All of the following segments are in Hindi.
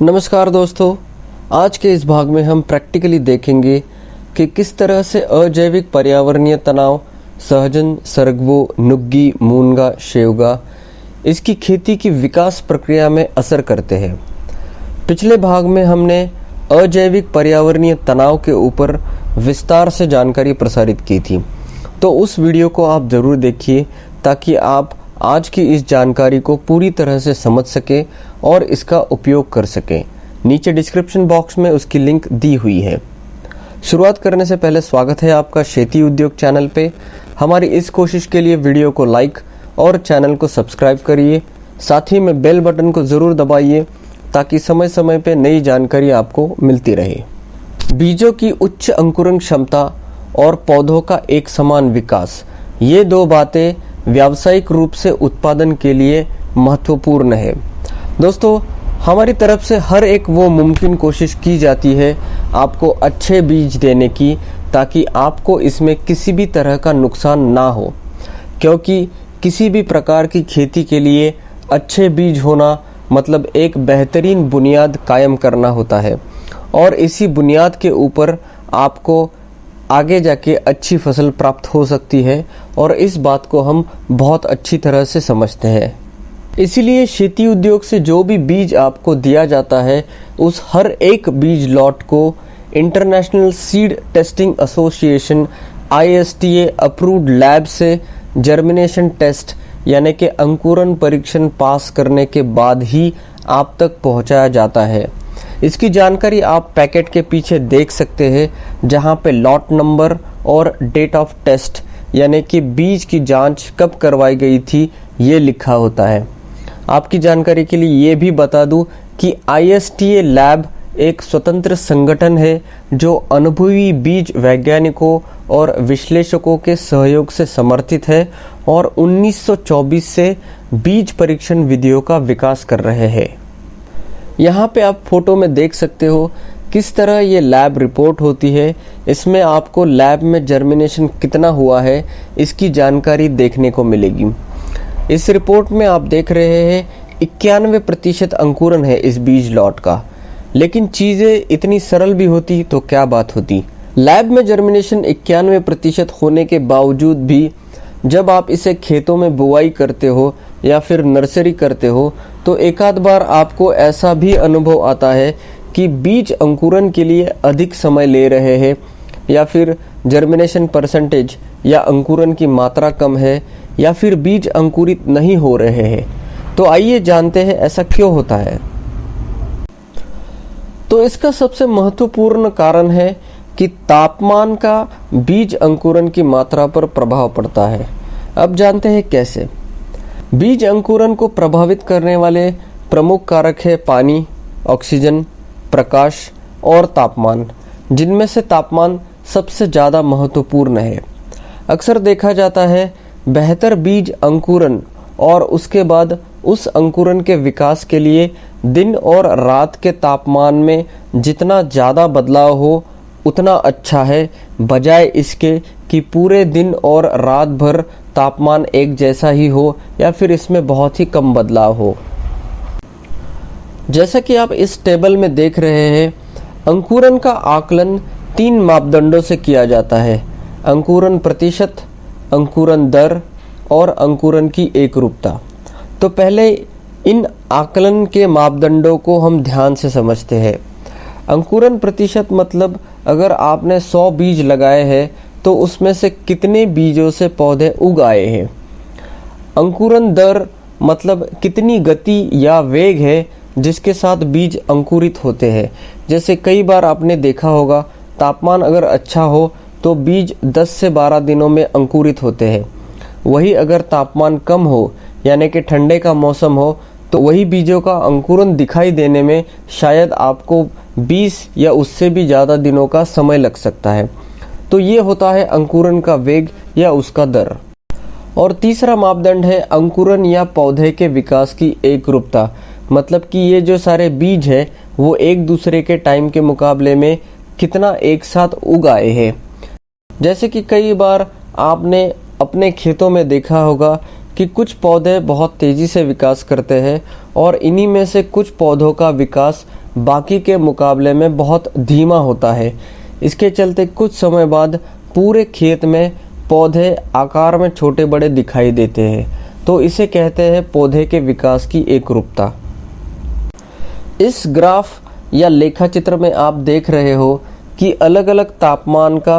नमस्कार दोस्तों, आज के इस भाग में हम प्रैक्टिकली देखेंगे कि किस तरह से अजैविक पर्यावरणीय तनाव सहजन, सरगवो, नुग्गी, मूंगा, शेवगा इसकी खेती की विकास प्रक्रिया में असर करते हैं। पिछले भाग में हमने अजैविक पर्यावरणीय तनाव के ऊपर विस्तार से जानकारी प्रसारित की थी, तो उस वीडियो को आप ज़रूर देखिए ताकि आप आज की इस जानकारी को पूरी तरह से समझ सकें और इसका उपयोग कर सकें। नीचे डिस्क्रिप्शन बॉक्स में उसकी लिंक दी हुई है। शुरुआत करने से पहले स्वागत है आपका खेती उद्योग चैनल पे। हमारी इस कोशिश के लिए वीडियो को लाइक और चैनल को सब्सक्राइब करिए, साथ ही में बेल बटन को ज़रूर दबाइए ताकि समय समय पे नई जानकारी आपको मिलती रहे। बीजों की उच्च अंकुरण क्षमता और पौधों का एक समान विकास, ये दो बातें व्यावसायिक रूप से उत्पादन के लिए महत्वपूर्ण है। दोस्तों, हमारी तरफ से हर एक वो मुमकिन कोशिश की जाती है आपको अच्छे बीज देने की, ताकि आपको इसमें किसी भी तरह का नुकसान ना हो, क्योंकि किसी भी प्रकार की खेती के लिए अच्छे बीज होना मतलब एक बेहतरीन बुनियाद कायम करना होता है और इसी बुनियाद के ऊपर आपको आगे जाके अच्छी फसल प्राप्त हो सकती है और इस बात को हम बहुत अच्छी तरह से समझते हैं। इसीलिए खेती उद्योग से जो भी बीज आपको दिया जाता है, उस हर एक बीज लॉट को international seed testing association ISTA approved lab से जर्मिनेशन टेस्ट यानी कि अंकुरण परीक्षण पास करने के बाद ही आप तक पहुंचाया जाता है। इसकी जानकारी आप पैकेट के पीछे देख सकते हैं, जहां पे लॉट नंबर और डेट ऑफ टेस्ट यानी कि बीज की जांच कब करवाई गई थी ये लिखा होता है। आपकी जानकारी के लिए ये भी बता दूं कि ISTA लैब एक स्वतंत्र संगठन है जो अनुभवी बीज वैज्ञानिकों और विश्लेषकों के सहयोग से समर्थित है और 1924 से बीज परीक्षण विधियों का विकास कर रहे हैं। यहाँ पे आप फोटो में देख सकते हो किस तरह ये लैब रिपोर्ट होती है। इसमें आपको लैब में जर्मिनेशन कितना हुआ है इसकी जानकारी देखने को मिलेगी। इस रिपोर्ट में आप देख रहे हैं 91% अंकुरन है इस बीज लॉट का, लेकिन चीज़ें इतनी सरल भी होती तो क्या बात होती। लैब में जर्मिनेशन 91% होने के बावजूद भी जब आप इसे खेतों में बुआई करते हो या फिर नर्सरी करते हो तो एक आध बार आपको ऐसा भी अनुभव आता है कि बीज अंकुरन के लिए अधिक समय ले रहे हैं या फिर जर्मिनेशन परसेंटेज या अंकुरन की मात्रा कम है या फिर बीज अंकुरित नहीं हो रहे हैं। तो आइए जानते हैं ऐसा क्यों होता है। तो इसका सबसे महत्वपूर्ण कारण है कि तापमान का बीज अंकुरन की मात्रा पर प्रभाव पड़ता है। अब जानते हैं कैसे। बीज अंकुरन को प्रभावित करने वाले प्रमुख कारक है पानी, ऑक्सीजन, प्रकाश और तापमान, जिनमें से तापमान सबसे ज़्यादा महत्वपूर्ण है। अक्सर देखा जाता है बेहतर बीज अंकुरन और उसके बाद उस अंकुरन के विकास के लिए दिन और रात के तापमान में जितना ज़्यादा बदलाव हो उतना अच्छा है, बजाय इसके कि पूरे दिन और रात भर तापमान एक जैसा ही हो या फिर इसमें बहुत ही कम बदलाव हो। जैसा कि आप इस टेबल में देख रहे हैं, अंकुरन का आकलन 3 मापदंडों से किया जाता है: अंकुरन प्रतिशत, अंकुरन दर और अंकुरन की एकरूपता। तो पहले इन आकलन के मापदंडों को हम ध्यान से समझते हैं। अंकुरन प्रतिशत मतलब अगर आपने 100 बीज लगाए हैं तो उसमें से कितने बीजों से पौधे उग आए हैं। अंकुरन दर मतलब कितनी गति या वेग है जिसके साथ बीज अंकुरित होते हैं। जैसे कई बार आपने देखा होगा, तापमान अगर अच्छा हो तो बीज 10 से 12 दिनों में अंकुरित होते हैं। वही अगर तापमान कम हो यानी कि ठंडे का मौसम हो तो वही बीजों का अंकुरन दिखाई देने में शायद आपको 20 या उससे भी ज़्यादा दिनों का समय लग सकता है। तो ये होता है अंकुरन का वेग या उसका दर। और तीसरा मापदंड है अंकुरन या पौधे के विकास की एकरूपता, मतलब कि ये जो सारे बीज है वो एक दूसरे के टाइम के मुकाबले में कितना एक साथ उग आए हैं। जैसे कि कई बार आपने अपने खेतों में देखा होगा कि कुछ पौधे बहुत तेज़ी से विकास करते हैं और इन्हीं में से कुछ पौधों का विकास बाकी के मुकाबले में बहुत धीमा होता है। इसके चलते कुछ समय बाद पूरे खेत में पौधे आकार में छोटे बड़े दिखाई देते हैं। तो इसे कहते हैं पौधे के विकास की एकरूपता। इस ग्राफ या लेखा चित्र में आप देख रहे हो कि अलग अलग तापमान का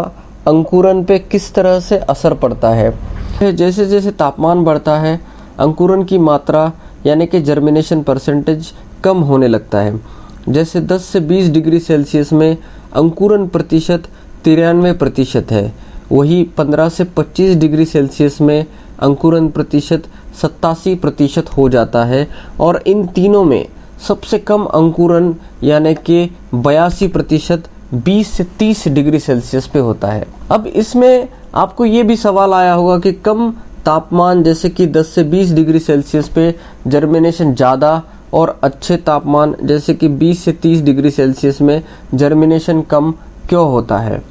अंकुरन पे किस तरह से असर पड़ता है। जैसे जैसे तापमान बढ़ता है अंकुरन की मात्रा यानी कि जर्मिनेशन परसेंटेज कम होने लगता है। जैसे 10 से 20 डिग्री सेल्सियस में अंकुरन प्रतिशत 93% है, वही 15 से 25 डिग्री सेल्सियस में अंकुरन प्रतिशत 87% हो जाता है और इन तीनों में सबसे कम अंकुरन यानी कि 82% 20 से 30 डिग्री सेल्सियस पे होता है। अब इसमें आपको ये भी सवाल आया होगा कि कम तापमान जैसे कि 10 से 20 डिग्री सेल्सियस पे जर्मिनेशन ज़्यादा और अच्छे तापमान जैसे कि 20 से 30 डिग्री सेल्सियस में जर्मिनेशन कम क्यों होता है।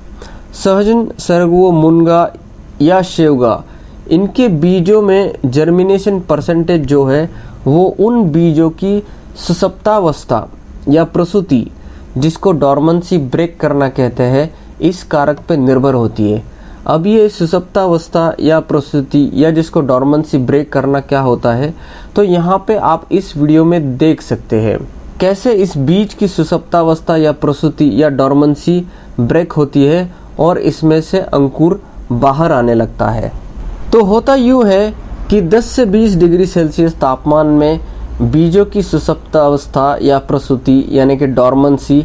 सहजन, सरगवो, मुनगा या शेवगा इनके बीजों में जर्मिनेशन परसेंटेज जो है वो उन बीजों की सुसप्तावस्था या प्रसूति जिसको डॉर्मेंसी ब्रेक करना कहते हैं इस कारक पर निर्भर होती है। अब ये सुसप्तावस्था या प्रसूति या जिसको डॉर्मेंसी ब्रेक करना क्या होता है तो यहाँ पे आप इस वीडियो में देख सकते हैं कैसे इस बीज की सुसप्तावस्था या प्रसूति या डॉर्मेंसी ब्रेक होती है और इसमें से अंकुर बाहर आने लगता है। तो होता यूँ है कि 10 से 20 डिग्री सेल्सियस तापमान में बीजों की सुसप्तावस्था या प्रसूति यानी कि डॉर्मेंसी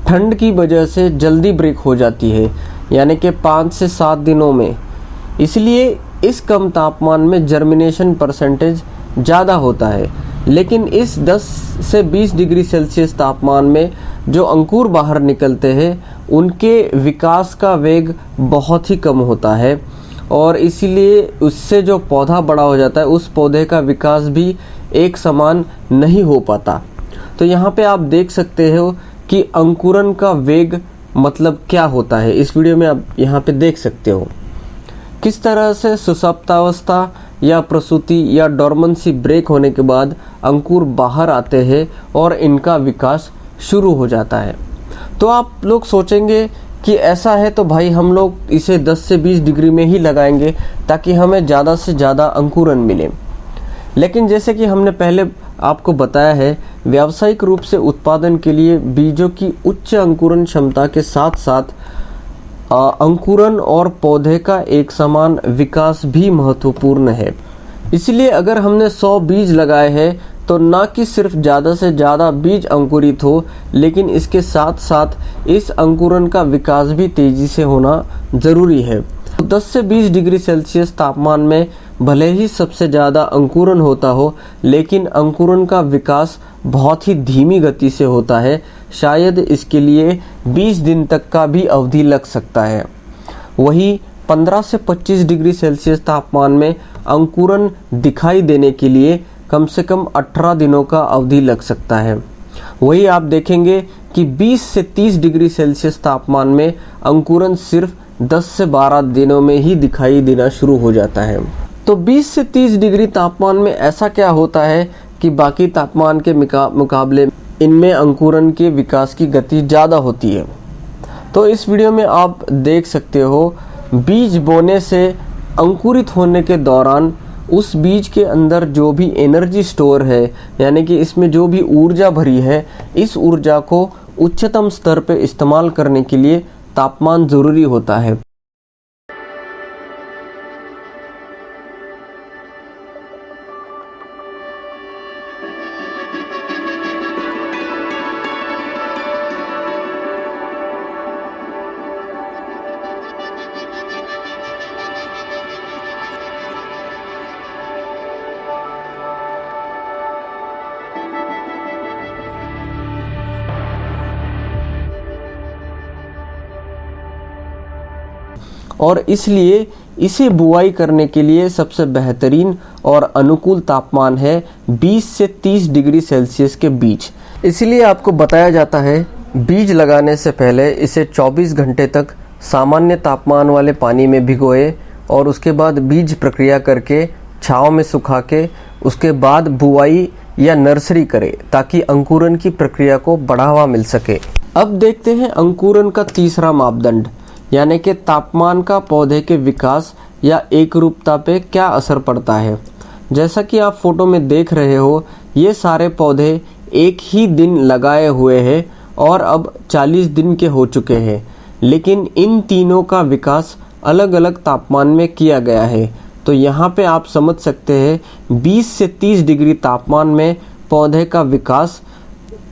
ठंड की वजह से जल्दी ब्रेक हो जाती है यानी कि 5 से 7 दिनों में। इसलिए इस कम तापमान में जर्मिनेशन परसेंटेज ज़्यादा होता है, लेकिन इस 10 से 20 डिग्री सेल्सियस तापमान में जो अंकुर बाहर निकलते हैं उनके विकास का वेग बहुत ही कम होता है और इसीलिए उससे जो पौधा बड़ा हो जाता है उस पौधे का विकास भी एक समान नहीं हो पाता। तो यहाँ पे आप देख सकते हो कि अंकुरन का वेग मतलब क्या होता है। इस वीडियो में आप यहाँ पे देख सकते हो किस तरह से सुसप्तावस्था या प्रसूति या डॉर्मेंसी ब्रेक होने के बाद अंकुर बाहर आते हैं और इनका विकास शुरू हो जाता है। तो आप लोग सोचेंगे कि ऐसा है तो भाई हम लोग इसे 10 से 20 डिग्री में ही लगाएंगे ताकि हमें ज़्यादा से ज़्यादा अंकुरन मिले। लेकिन जैसे कि हमने पहले आपको बताया है व्यावसायिक रूप से उत्पादन के लिए बीजों की उच्च अंकुरन क्षमता के साथ साथ अंकुरन और पौधे का एक समान विकास भी महत्वपूर्ण है। इसलिए अगर हमने 100 बीज लगाए हैं तो ना कि सिर्फ ज़्यादा से ज़्यादा बीज अंकुरित हो लेकिन इसके साथ साथ इस अंकुरन का विकास भी तेज़ी से होना ज़रूरी है। 10 से 20 डिग्री सेल्सियस तापमान में भले ही सबसे ज़्यादा अंकुरन होता हो लेकिन अंकुरन का विकास बहुत ही धीमी गति से होता है। शायद इसके लिए 20 दिन तक का भी अवधि लग सकता है। वही 15 से 25 डिग्री सेल्सियस तापमान में अंकुरन दिखाई देने के लिए कम से कम 18 दिनों का अवधि लग सकता है। वही आप देखेंगे कि 20 से 30 डिग्री सेल्सियस तापमान में अंकुरन सिर्फ 10 से 12 दिनों में ही दिखाई देना शुरू हो जाता है। तो 20 से 30 डिग्री तापमान में ऐसा क्या होता है कि बाकी तापमान के मुकाबले इनमें अंकुरन के विकास की गति ज़्यादा होती है। तो इस वीडियो में आप देख सकते हो बीज बोने से अंकुरित होने के दौरान उस बीज के अंदर जो भी एनर्जी स्टोर है यानी कि इसमें जो भी ऊर्जा भरी है इस ऊर्जा को उच्चतम स्तर पर इस्तेमाल करने के लिए तापमान ज़रूरी होता है। और इसलिए इसे बुआई करने के लिए सबसे बेहतरीन और अनुकूल तापमान है 20 से 30 डिग्री सेल्सियस के बीच। इसलिए आपको बताया जाता है बीज लगाने से पहले इसे 24 घंटे तक सामान्य तापमान वाले पानी में भिगोए और उसके बाद बीज प्रक्रिया करके छांव में सुखा के उसके बाद बुआई या नर्सरी करें ताकि अंकुरन की प्रक्रिया को बढ़ावा मिल सके। अब देखते हैं अंकुरन का तीसरा मापदंड यानी कि तापमान का पौधे के विकास या एकरूपता पे क्या असर पड़ता है। जैसा कि आप फोटो में देख रहे हो, ये सारे पौधे एक ही दिन लगाए हुए हैं और अब 40 दिन के हो चुके हैं, लेकिन इन तीनों का विकास अलग अलग तापमान में किया गया है। तो यहाँ पे आप समझ सकते हैं 20 से 30 डिग्री तापमान में पौधे का विकास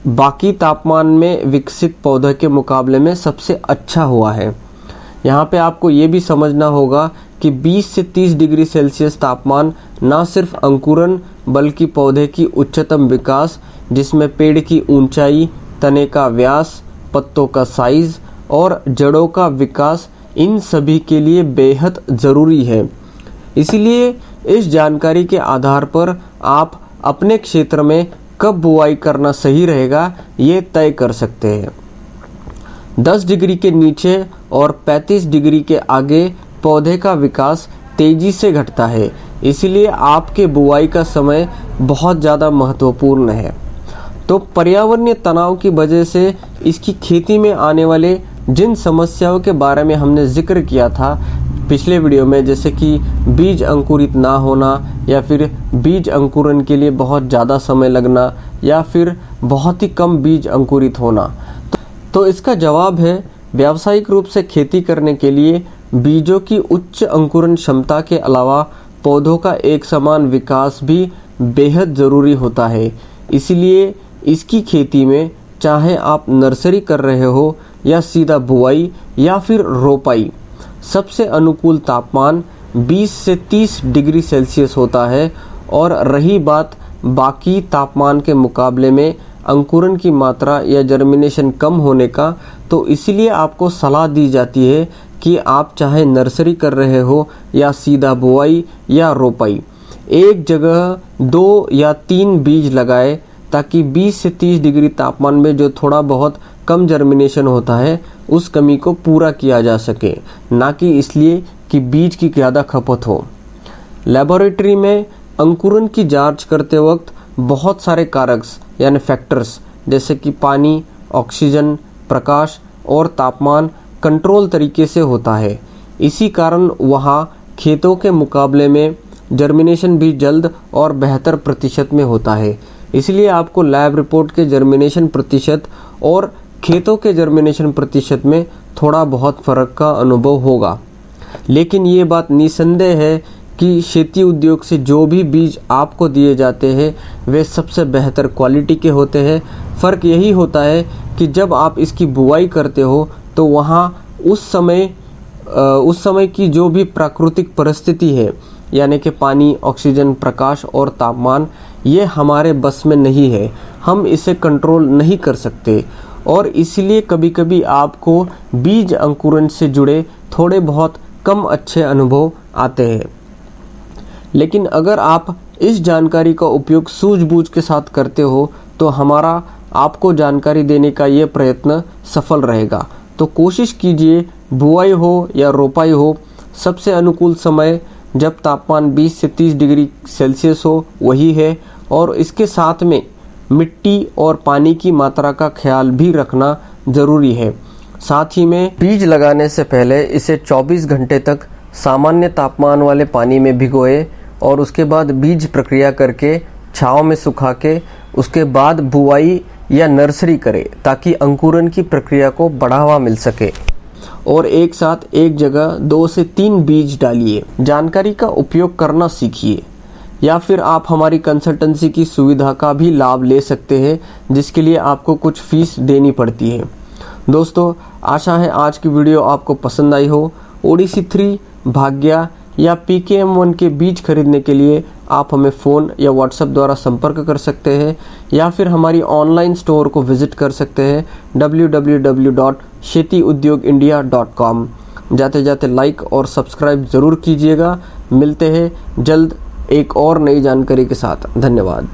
बाकी तापमान में विकसित पौधे के मुकाबले में सबसे अच्छा हुआ है। यहाँ पे आपको ये भी समझना होगा कि 20 से 30 डिग्री सेल्सियस तापमान न सिर्फ अंकुरन बल्कि पौधे की उच्चतम विकास, जिसमें पेड़ की ऊंचाई, तने का व्यास, पत्तों का साइज और जड़ों का विकास, इन सभी के लिए बेहद ज़रूरी है। इसलिए इस जानकारी के आधार पर आप अपने क्षेत्र में कब बुआई करना सही रहेगा ये तय कर सकते हैं। 10 डिग्री के नीचे और 35 डिग्री के आगे पौधे का विकास तेजी से घटता है, इसलिए आपके बुआई का समय बहुत ज़्यादा महत्वपूर्ण है। तो पर्यावरणीय तनाव की वजह से इसकी खेती में आने वाले जिन समस्याओं के बारे में हमने जिक्र किया था पिछले वीडियो में, जैसे कि बीज अंकुरित ना होना या फिर बीज अंकुरन के लिए बहुत ज़्यादा समय लगना या फिर बहुत ही कम बीज अंकुरित होना, तो इसका जवाब है व्यावसायिक रूप से खेती करने के लिए बीजों की उच्च अंकुरन क्षमता के अलावा पौधों का एक समान विकास भी बेहद ज़रूरी होता है। इसलिए इसकी खेती में चाहे आप नर्सरी कर रहे हो या सीधा बुआई या फिर रोपाई, सबसे अनुकूल तापमान 20 से 30 डिग्री सेल्सियस होता है। और रही बात बाकी तापमान के मुकाबले में अंकुरन की मात्रा या जर्मिनेशन कम होने का, तो इसीलिए आपको सलाह दी जाती है कि आप चाहे नर्सरी कर रहे हो या सीधा बुआई या रोपाई, एक जगह 2 या 3 बीज लगाए ताकि 20 से 30 डिग्री तापमान में जो थोड़ा बहुत कम जर्मिनेशन होता है उस कमी को पूरा किया जा सके, ना कि इसलिए कि बीज की ज़्यादा खपत हो। लेबोरेटरी में अंकुरन की जांच करते वक्त बहुत सारे कारक यानी फैक्टर्स जैसे कि पानी, ऑक्सीजन, प्रकाश और तापमान कंट्रोल तरीके से होता है। इसी कारण वहाँ खेतों के मुकाबले में जर्मिनेशन भी जल्द और बेहतर प्रतिशत में होता है। इसलिए आपको लैब रिपोर्ट के जर्मिनेशन प्रतिशत और खेतों के जर्मिनेशन प्रतिशत में थोड़ा बहुत फर्क का अनुभव होगा, लेकिन ये बात निसंदेह है कि खेती उद्योग से जो भी बीज आपको दिए जाते हैं वे सबसे बेहतर क्वालिटी के होते हैं। फ़र्क यही होता है कि जब आप इसकी बुआई करते हो तो वहाँ उस समय की जो भी प्राकृतिक परिस्थिति है यानी कि पानी, ऑक्सीजन, प्रकाश और तापमान, ये हमारे बस में नहीं है, हम इसे कंट्रोल नहीं कर सकते और इसलिए कभी कभी आपको बीज अंकुरन से जुड़े थोड़े बहुत कम अच्छे अनुभव आते हैं। लेकिन अगर आप इस जानकारी का उपयोग सूझबूझ के साथ करते हो तो हमारा आपको जानकारी देने का ये प्रयत्न सफल रहेगा। तो कोशिश कीजिए, बुआई हो या रोपाई हो, सबसे अनुकूल समय जब तापमान 20 से 30 डिग्री सेल्सियस हो वही है, और इसके साथ में मिट्टी और पानी की मात्रा का ख्याल भी रखना ज़रूरी है। साथ ही में बीज लगाने से पहले इसे 24 घंटे तक सामान्य तापमान वाले पानी में भिगोए और उसके बाद बीज प्रक्रिया करके छांव में सुखा के उसके बाद बुआई या नर्सरी करें ताकि अंकुरन की प्रक्रिया को बढ़ावा मिल सके। और एक साथ एक जगह 2 से 3 बीज डालिए। जानकारी का उपयोग करना सीखिए, या फिर आप हमारी कंसल्टेंसी की सुविधा का भी लाभ ले सकते हैं जिसके लिए आपको कुछ फीस देनी पड़ती है। दोस्तों, आशा है आज की वीडियो आपको पसंद आई हो। ओडिसी 3, भाग्या या PKM1 के बीज खरीदने के लिए आप हमें फ़ोन या व्हाट्सएप द्वारा संपर्क कर सकते हैं या फिर हमारी ऑनलाइन स्टोर को विजिट कर सकते हैं www.shetiudyog.india.com। जाते जाते लाइक और सब्सक्राइब ज़रूर कीजिएगा। मिलते हैं जल्द एक और नई जानकारी के साथ। धन्यवाद।